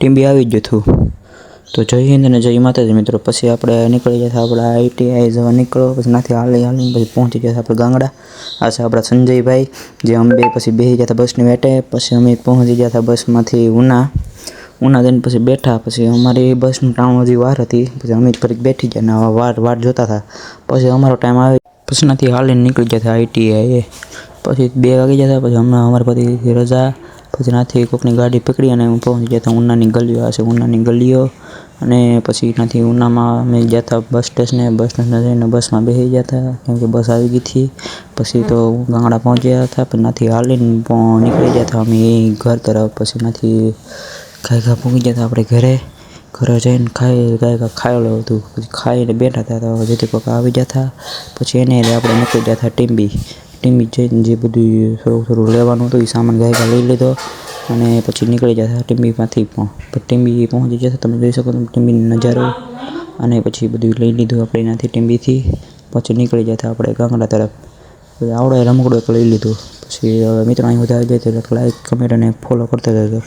ટીંબી આવી જ ગયું હતું। તો જય હિન્દ અને જય માતાજી મિત્રો। પછી આપણે નીકળી ગયા આપણા ITI જવા નીકળો, પછી નાથી હાલી પછી પહોંચી ગયા આપણે ગાંગડા। આ છે આપણા સંજયભાઈ, જે અમે બે પછી બેસી ગયા હતા બસની વેટે। પછી અમે પહોંચી ગયા હતા બસમાંથી ઉના જઈને પછી બેઠા। પછી અમારી બસનું ટાણું હજી વાર હતી, પછી અમે ફરી બેઠી ગયા ને વાર જોતા હતા। પછી અમારો ટાઈમ આવે પછી નાથી હાલીને નીકળી ગયા હતા ITI। પછી 2 વાગી ગયા હતા। પછી હમણાં અમારે પછી રજા, પછી નાથી કોકની ગાડી પકડી અને પહોંચી ગયા હતા ઉનાની ગલીઓ। આ છે ઉનાની ગલીઓ। અને પછી ત્યાંથી ઉનામાં અમે ગયા હતા બસ સ્ટેશને જઈને બસમાં બેસી ગયા હતા, કેમ કે બસ આવી ગઈ હતી। પછી તો ગાંગડા પહોંચ્યા હતા, પછી ત્યાંથી હાલીને નીકળી ગયા હતા અમે ઘર તરફ। પછી ત્યાંથી ઘા પહોંચી ગયા હતા આપણે ઘરે જઈને ખાયેલું હતું। પછી ખાઈને બેઠા હતા તો જેથી કોક આવી ગયા હતા। પછી એને આપણે નીકળી ગયા હતા ટીંબી જઈને જે બધું થોડું લેવાનું હતું એ સામાન ગાયકા લઈ લીધો અને પછી નીકળી ગયા હતા ટીંબીમાંથી ટીંબી પહોંચી ગયા હતા। તમે જોઈ શકો ટીંબીનો નજારો। અને પછી બધું લઈ લીધું આપણે એનાથી ટીંબીથી। પછી નીકળી ગયા હતા આપણે ગાંગડા તરફ। પછી આવડે રમકડું લઈ લીધું। પછી મિત્રો અહીં બધા આવી જાય તો લાઈક, કમેન્ટ અને ફોલો કરતા જજો।